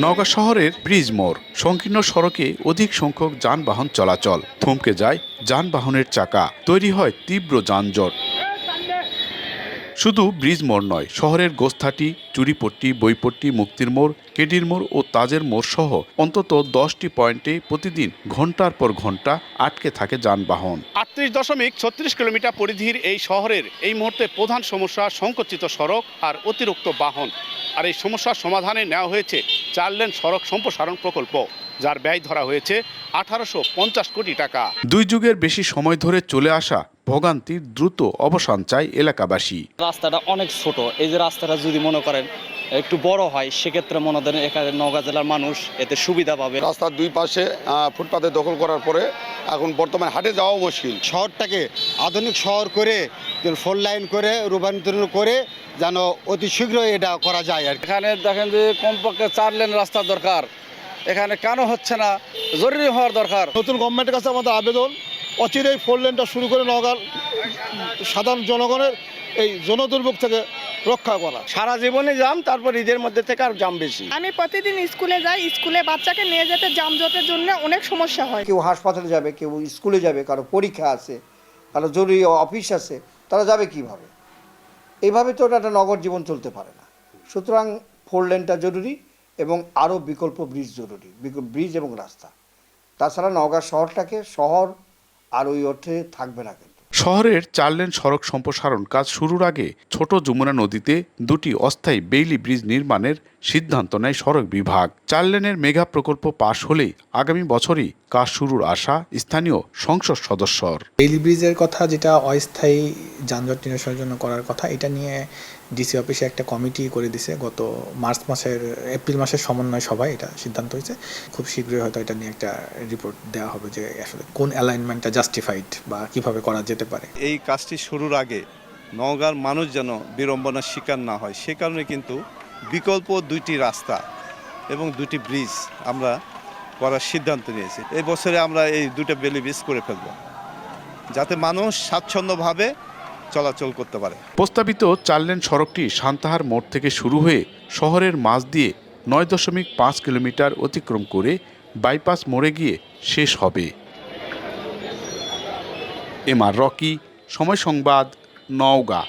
নওগাঁ শহরের ব্রিজ মোড় সংকীর্ণ সড়কে অধিক সংখ্যক যানবাহন চলাচল, থমকে যায় যানবাহনের চাকা, তৈরি হয় তীব্র যানজট। শুধু ব্রিজ মোড় নয়, শহরের গোস্থাটি, চুরিপট্টি, বইপট্টি, মুক্তির মোড়, কেডির মোড় ও তাজের মোড় সহ অন্তত 10টি পয়েন্টে প্রতিদিন ঘন্টার পর ঘন্টা আটকে থাকে যানবাহন। 38.36 কিলোমিটার পরিধির এই শহরের এই মুহূর্তে প্রধান সমস্যা সংকুচিত সড়ক আর অতিরিক্ত বাহন। আর এই সমস্যার সমাধানে নেওয়া হয়েছে 4 লেন সড়ক সম্প্রসারণ প্রকল্প, যার ব্যয় ধরা হয়েছে 1850 কোটি টাকা। 2 যুগের বেশি সময় ধরে চলে আসা ভোগান্তির দ্রুত অবসান চায় এলাকাবাসী। রাস্তাটা অনেক ছোট, এই যে রাস্তাটা যদি মনে করেন একটু বড় হয়, সেক্ষেত্রে মনে করেন এখানে নওগাঁ জেলার মানুষ এতে সুবিধা পাবে। রাস্তার দুই পাশে ফুটপাতে দখল করার পরে এখন বর্তমানে হাটে যাওয়া মুশকিল। শহরটাকে আধুনিক শহর করে 4 লাইন করে রূপান্তরণ করে যেন অতি শীঘ্রই এটা করা যায়। আর এখানে দেখেন যে কমপক্ষে 4 লেন রাস্তা দরকার, এখানে কেন হচ্ছে না, জরুরি হওয়ার দরকার। নতুন গভর্নমেন্টের কাছে আমাদের আবেদন, অচিরেই 4 লেনটা শুরু করে নওগাঁর সাধারণ জনগণের এই জনদুর্ভোগ থেকে রক্ষা করা। সারা জীবনে জাম, তারপর ঈদের মধ্যে থেকে আর জাম বেশি। আমি প্রতিদিন স্কুলে যাই, স্কুলে বাচ্চাকে নিয়ে যেতে যানজটের জন্য অনেক সমস্যা হয়। কেউ হাসপাতালে যাবে, কেউ স্কুলে যাবে, কারো পরীক্ষা আছে, কারো জরুরি অফিস আছে, তারা যাবে কিভাবে? এইভাবে তো একটা নগর জীবন চলতে পারে না। সুতরাং 4 লেনটা জরুরি এবং আরও বিকল্প ব্রিজ জরুরি, ব্রিজ এবং রাস্তা। তাছাড়া নওগাঁ শহরটাকে শহর আর ওই অর্থে থাকবে না। শহরের 4 লেন সড়ক সম্প্রসারণ কাজ শুরুর আগে ছোট যমুনা নদীতে 2টি অস্থায়ী বেইলি ব্রিজ নির্মাণের সিদ্ধান্ত নেয় সড়ক বিভাগ। 4 লেনের মেগা প্রকল্প পাশ হলেই আগামী বছরই কাজ শুরুর আশা স্থানীয় সংসদ সদস্যর। বেইলি ব্রিজের কথা, যেটা অস্থায়ী যানজট নিরসনের জন্য করার কথা, এটা নিয়ে ডিসি অফিসে একটা কমিটি করে দিছে গত এপ্রিল মাসের সমন্বয় সভায় এটা সিদ্ধান্ত হয়েছে। খুব শীঘ্রই হয়তো এটা নিয়ে একটা রিপোর্ট দেওয়া হবে যে আসলে কোন অ্যালাইনমেন্টটা জাস্টিফাইড বা কিভাবে করা যেতে পারে। এই কাজটি শুরুর আগে নওগাঁর মানুষ যেন বিড়ম্বনার শিকার না হয়, সে কারণে কিন্তু বিকল্প 2টি রাস্তা এবং 2টি ব্রিজ আমরা করার সিদ্ধান্ত নিয়েছি। এই বছরে আমরা এই 2টা বেইলি ব্রিজ করে ফেলব, যাতে মানুষ স্বাচ্ছন্দ্যভাবে চলাচল করতে পারে। প্রস্তাবিত 4 লেন সড়কটি সান্তাহার মোড় থেকে শুরু হয়ে শহরের মাঝ দিয়ে 9.5 কিলোমিটার অতিক্রম করে বাইপাস মোড়ে গিয়ে শেষ হবে। এমআর রকি, সময় সংবাদ, নওগাঁ।